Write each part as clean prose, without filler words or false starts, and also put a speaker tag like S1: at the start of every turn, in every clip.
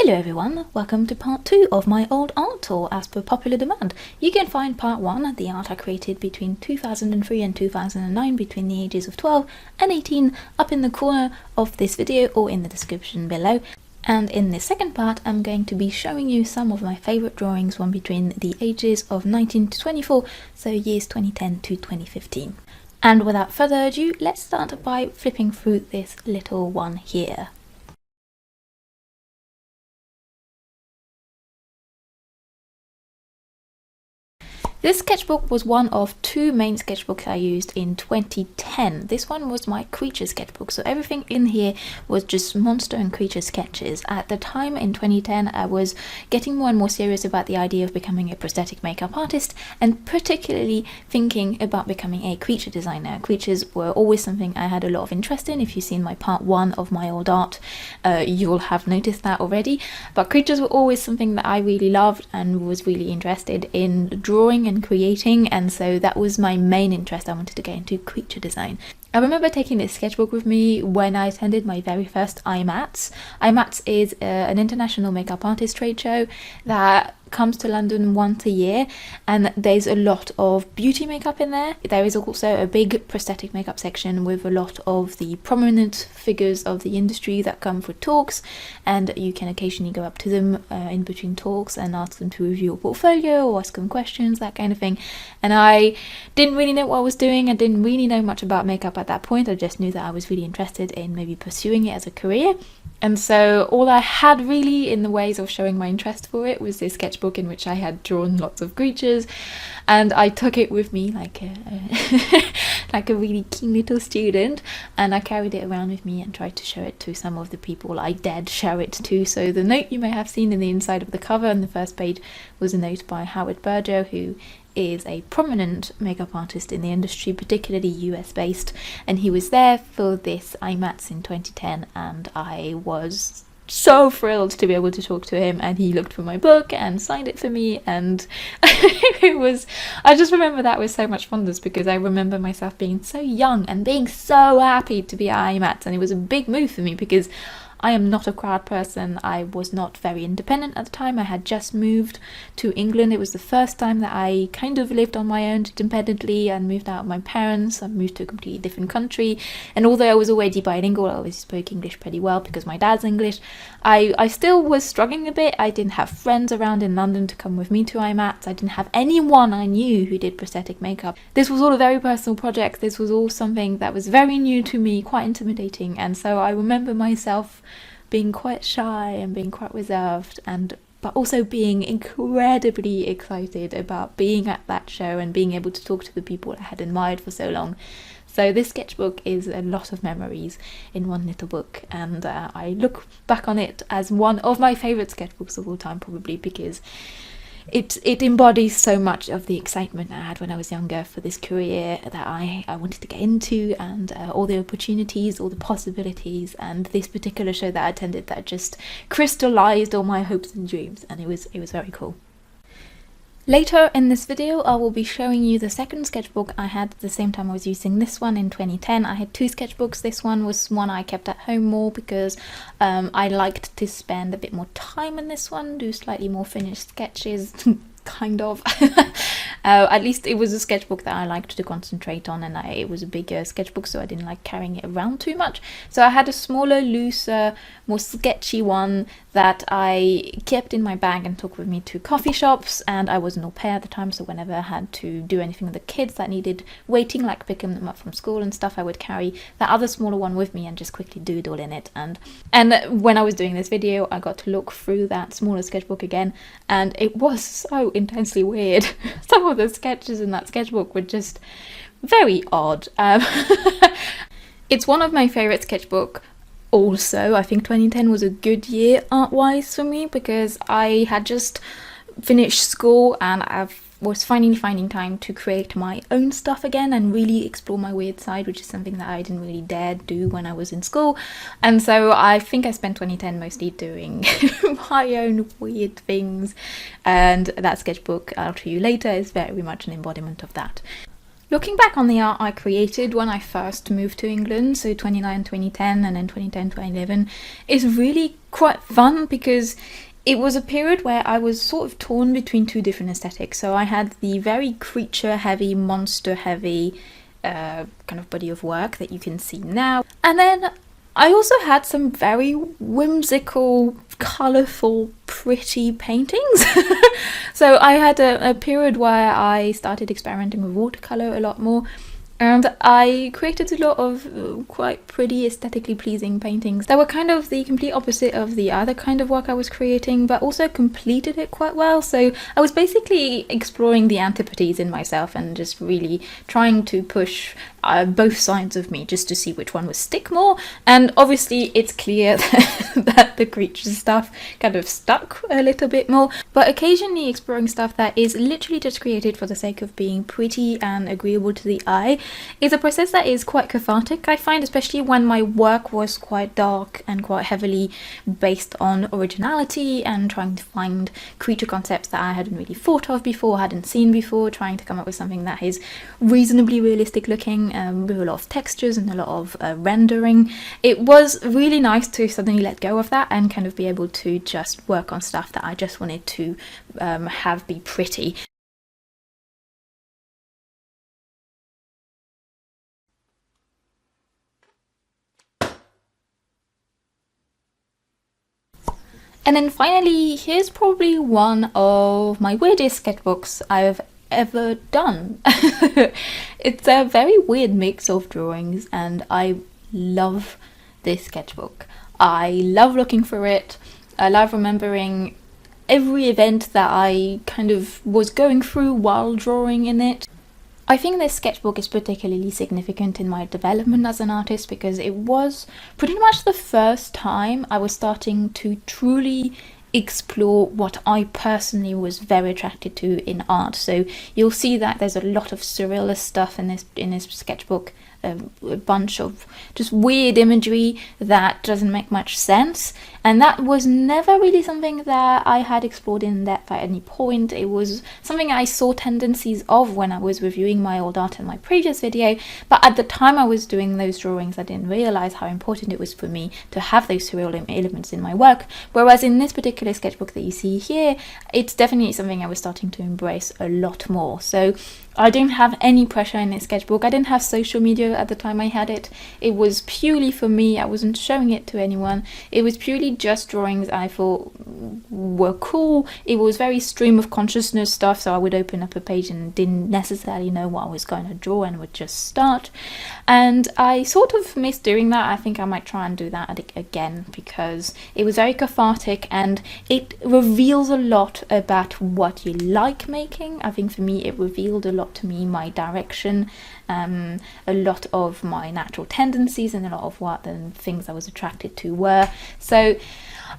S1: Hello everyone, welcome to part 2 of my old art tour as per popular demand. You can find part 1, the art I created between 2003 and 2009 between the ages of 12 and 18, up in the corner of this video or in the description below. And in the second part I'm going to be showing you some of my favourite drawings from between the ages of 19 to 24, so years 2010 to 2015. And without further ado, let's start by flipping through this little one here. This sketchbook was one of two main sketchbooks I used in 2010. This one was my creature sketchbook, so everything in here was just monster and creature sketches. At the time in 2010 I was getting more and more serious about the idea of becoming a prosthetic makeup artist, and particularly thinking about becoming a creature designer. Creatures were always something I had a lot of interest in. If you've seen my part 1 of my old art, you'll have noticed that already. But creatures were always something that I really loved and was really interested in drawing and creating, and so that was my main interest. I wanted to get into creature design. I remember taking this sketchbook with me when I attended my very first IMATS. IMATS is an international makeup artist trade show that comes to London once a year, and there's a lot of beauty makeup in there. There is also a big prosthetic makeup section with a lot of the prominent figures of the industry that come for talks, and you can occasionally go up to them in between talks and ask them to review your portfolio or ask them questions, that kind of thing. And I didn't really know what I was doing. I didn't really know much about makeup at that point. I just knew that I was really interested in maybe pursuing it as a career. And so all I had really in the ways of showing my interest for it was this sketchbook in which I had drawn lots of creatures, and I took it with me like a like a really keen little student, and I carried it around with me and tried to show it to some of the people I dared show it to. So the note you may have seen in the inside of the cover on the first page was a note by Howard Berger, who is a prominent makeup artist in the industry, particularly US based, and he was there for this IMATS in 2010, and I was so thrilled to be able to talk to him, and he looked for my book and signed it for me, and I just remember that with so much fondness, because I remember myself being so young and being so happy to be at IMATS, and it was a big move for me because I am not a crowd person. I was not very independent at the time. I had just moved to England. It was the first time that I kind of lived on my own independently and moved out of my parents. I moved to a completely different country, and although I was already bilingual, I always spoke English pretty well because my dad's English, I still was struggling a bit. I didn't have friends around in London to come with me to IMATS. I didn't have anyone I knew who did prosthetic makeup. This was all a very personal project. This was all something that was very new to me, quite intimidating, and so I remember myself being quite shy and being quite reserved, but also being incredibly excited about being at that show and being able to talk to the people I had admired for so long. So this sketchbook is a lot of memories in one little book, and I look back on it as one of my favourite sketchbooks of all time, probably because it embodies so much of the excitement I had when I was younger for this career that I wanted to get into, and all the opportunities, all the possibilities, and this particular show that I attended that just crystallized all my hopes and dreams, and it was very cool. Later in this video I will be showing you the second sketchbook I had at the same time I was using this one in 2010. I had two sketchbooks. This one was one I kept at home more because I liked to spend a bit more time in this one, do slightly more finished sketches, kind of. At least it was a sketchbook that I liked to concentrate on, and it was a bigger sketchbook, so I didn't like carrying it around too much. So I had a smaller, looser, more sketchy one that I kept in my bag and took with me to coffee shops, and I was an au pair at the time, so whenever I had to do anything with the kids that needed waiting, like picking them up from school and stuff, I would carry that other smaller one with me and just quickly doodle in it. And when I was doing this video I got to look through that smaller sketchbook again, and it was so intensely weird. Some of the sketches in that sketchbook were just very odd. It's one of my favourite sketchbook. Also, I think 2010 was a good year art-wise for me because I had just finished school and I was finally finding time to create my own stuff again and really explore my weird side, which is something that I didn't really dare do when I was in school. And so I think I spent 2010 mostly doing my own weird things, and that sketchbook I'll show you later is very much an embodiment of that. Looking back on the art I created when I first moved to England, so 2009, 2010, and then 2010, 2011, is really quite fun because it was a period where I was sort of torn between two different aesthetics. So I had the very creature heavy, monster heavy kind of body of work that you can see now. And then I also had some very whimsical, colourful, pretty paintings. So I had a period where I started experimenting with watercolour a lot more. And I created a lot of quite pretty, aesthetically pleasing paintings that were kind of the complete opposite of the other kind of work I was creating, but also completed it quite well. So I was basically exploring the antipodes in myself and just really trying to push both sides of me just to see which one would stick more. And obviously it's clear that the creature stuff kind of stuck a little bit more, but occasionally exploring stuff that is literally just created for the sake of being pretty and agreeable to the eye is a process that is quite cathartic, I find, especially when my work was quite dark and quite heavily based on originality and trying to find creature concepts that I hadn't really thought of before, hadn't seen before, trying to come up with something that is reasonably realistic looking, with a lot of textures and a lot of rendering. It was really nice to suddenly let go of that and kind of be able to just work on stuff that I just wanted to have be pretty. And then finally, here's probably one of my weirdest sketchbooks I've ever done. It's a very weird mix of drawings and I love this sketchbook. I love looking for it. I love remembering every event that I kind of was going through while drawing in it. I think this sketchbook is particularly significant in my development as an artist because it was pretty much the first time I was starting to truly explore what I personally was very attracted to in art. So you'll see that there's a lot of surrealist stuff in this sketchbook, a bunch of just weird imagery that doesn't make much sense, and that was never really something that I had explored in depth at any point. It was something I saw tendencies of when I was reviewing my old art in my previous video, but at the time I was doing those drawings I didn't realize how important it was for me to have those surreal elements in my work, whereas in this particular sketchbook that you see here, it's definitely something I was starting to embrace a lot more. So I didn't have any pressure in this sketchbook. I didn't have social media at the time I had it. It was purely for me. I wasn't showing it to anyone. It was purely just drawings I thought were cool. It was very stream of consciousness stuff, so I would open up a page and didn't necessarily know what I was going to draw and would just start. And I sort of missed doing that. I think I might try and do that again because it was very cathartic and it reveals a lot about what you like making. I think for me it revealed a lot to me, my direction, a lot of my natural tendencies and a lot of what the things I was attracted to were. So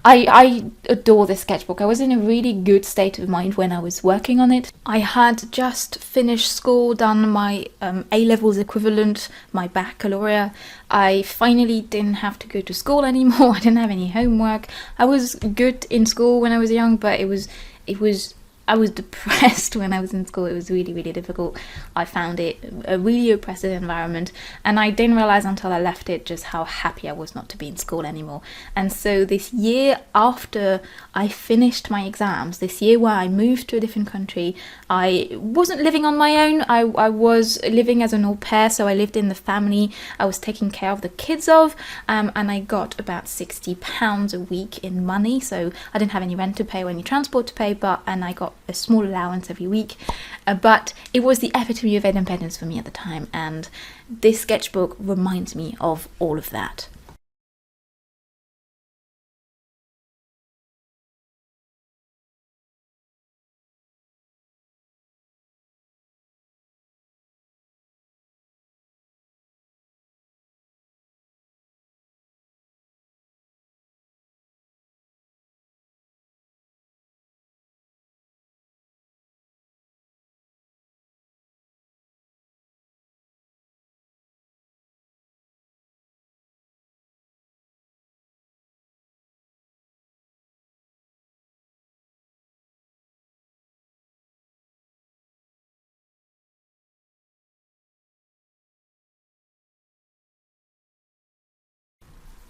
S1: I adore this sketchbook. I was in a really good state of mind when I was working on it. I had just finished school, done my A-levels equivalent, my baccalaureate. I finally didn't have to go to school anymore. I didn't have any homework. I was good in school when I was young, but I was depressed when I was in school. It was really, really difficult. I found it a really oppressive environment, and I didn't realize until I left it just how happy I was not to be in school anymore. And so this year after I finished my exams, this year where I moved to a different country, I wasn't living on my own. I was living as an au pair, so I lived in the family I was taking care of the kids of, and I got about £60 a week in money. So I didn't have any rent to pay or any transport to pay, and I got a small allowance every week, but it was the epitome of independence for me at the time, and this sketchbook reminds me of all of that.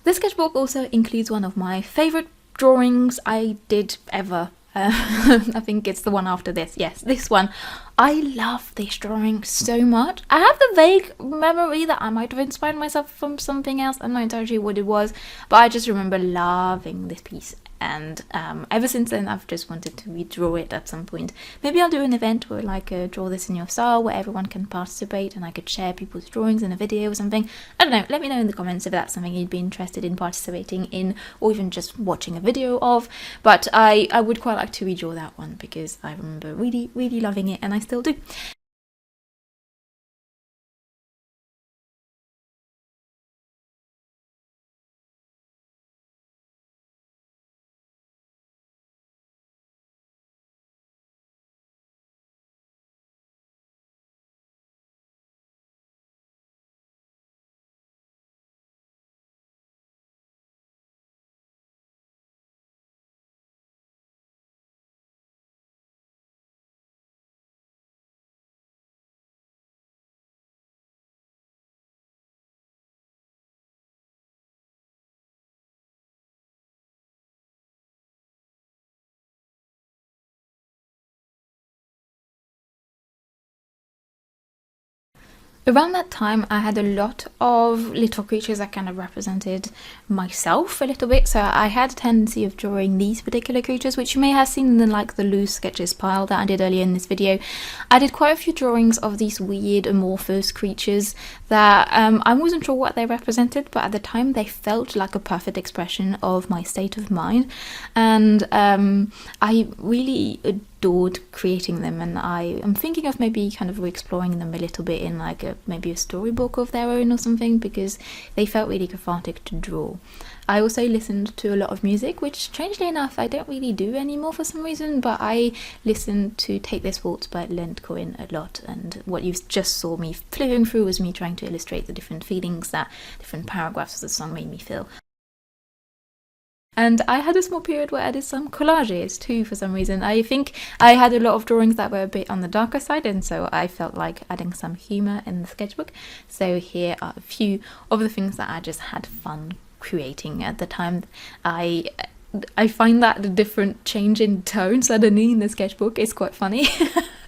S1: This sketchbook also includes one of my favorite drawings I did ever. I think it's the one after this. Yes, this one. I love this drawing so much. I have the vague memory that I might have inspired myself from something else. I'm not entirely sure what it was, but I just remember loving this piece. And ever since then, I've just wanted to redraw it at some point. Maybe I'll do an event where like draw this in your style, where everyone can participate and I could share people's drawings in a video or something. I don't know, let me know in the comments if that's something you'd be interested in participating in, or even just watching a video of. But I would quite like to redraw that one because I remember really, really loving it, and I still do. Around that time, I had a lot of little creatures that kind of represented myself a little bit. So I had a tendency of drawing these particular creatures, which you may have seen in like the loose sketches pile that I did earlier in this video. I did quite a few drawings of these weird amorphous creatures that I wasn't sure what they represented, but at the time they felt like a perfect expression of my state of mind. And I really adored creating them, and I am thinking of maybe kind of re-exploring them a little bit in like maybe a storybook of their own or something, because they felt really cathartic to draw. I also listened to a lot of music, which strangely enough I don't really do anymore for some reason, but I listened to Take This Waltz by Leonard Cohen a lot, and what you just saw me flipping through was me trying to illustrate the different feelings that different paragraphs of the song made me feel. And I had a small period where I did some collages too for some reason. I think I had a lot of drawings that were a bit on the darker side, and so I felt like adding some humour in the sketchbook. So here are a few of the things that I just had fun creating at the time. I find that the different change in tone suddenly in the sketchbook is quite funny.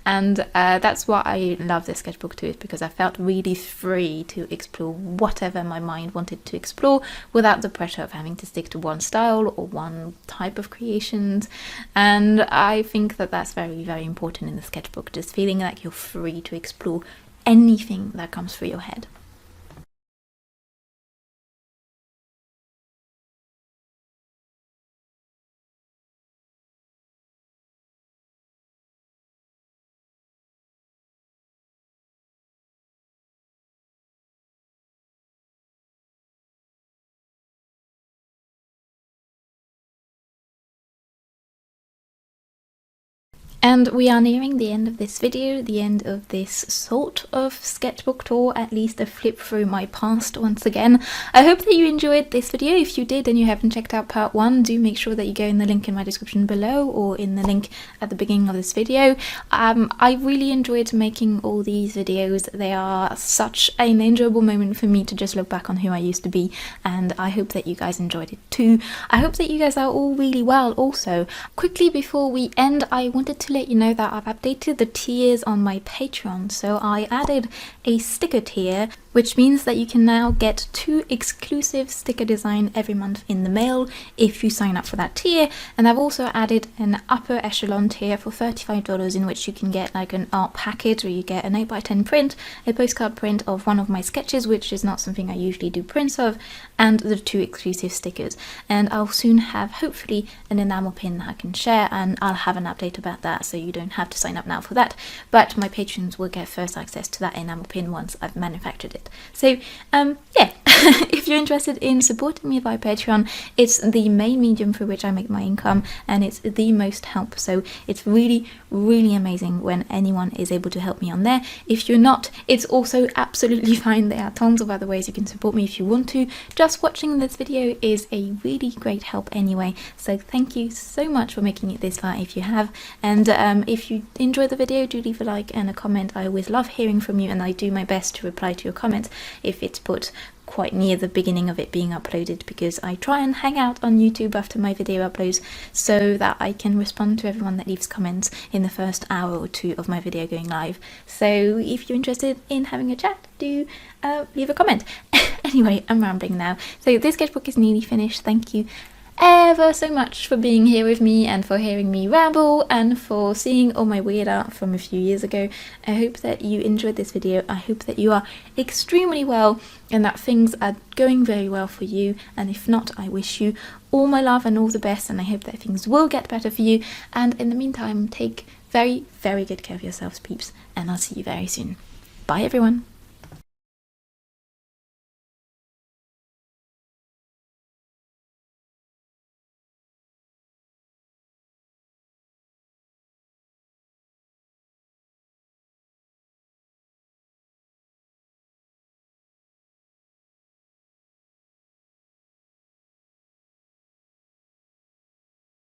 S1: And that's why I love this sketchbook too, is because I felt really free to explore whatever my mind wanted to explore without the pressure of having to stick to one style or one type of creations. And I think that that's very, very important in the sketchbook, just feeling like you're free to explore anything that comes through your head. And we are nearing the end of this video, the end of this sort of sketchbook tour, at least a flip through my past once again. I hope that you enjoyed this video. If you did and you haven't checked out part 1, do make sure that you go in the link in my description below or in the link at the beginning of this video. I really enjoyed making all these videos. They are such an enjoyable moment for me to just look back on who I used to be, and I hope that you guys enjoyed it too. I hope that you guys are all really well also. Quickly before we end, I wanted to let you know that I've updated the tiers on my Patreon. So I added a sticker tier, which means that you can now get 2 exclusive sticker design every month in the mail if you sign up for that tier. And I've also added an upper echelon tier for $35, in which you can get like an art package where you get an 8x10 print, a postcard print of one of my sketches, which is not something I usually do prints of, and the 2 exclusive stickers. And I'll soon have hopefully an enamel pin I can share, and I'll have an update about that, so you don't have to sign up now for that, but my patrons will get first access to that enamel pin once I've manufactured it. So yeah, if you're interested in supporting me via Patreon, it's the main medium through which I make my income, and it's the most help, so it's really, really amazing when anyone is able to help me on there. If you're not, it's also absolutely fine. There are tons of other ways you can support me if you want to. Just watching this video is a really great help anyway, so thank you so much for making it this far if you have. And if you enjoyed the video, do leave a like and a comment. I always love hearing from you, and I do my best to reply to your comments if it's put quite near the beginning of it being uploaded, because I try and hang out on YouTube after my video uploads so that I can respond to everyone that leaves comments in the first hour or two of my video going live. So if you're interested in having a chat, do leave a comment. Anyway, I'm rambling now. So this sketchbook is nearly finished. Thank you ever so much for being here with me and for hearing me ramble and for seeing all my weird art from a few years ago. I hope that you enjoyed this video. I hope that you are extremely well and that things are going very well for you, and if not, I wish you all my love and all the best, and I hope that things will get better for you. And in the meantime, take very, very good care of yourselves, peeps, and I'll see you very soon. Bye everyone.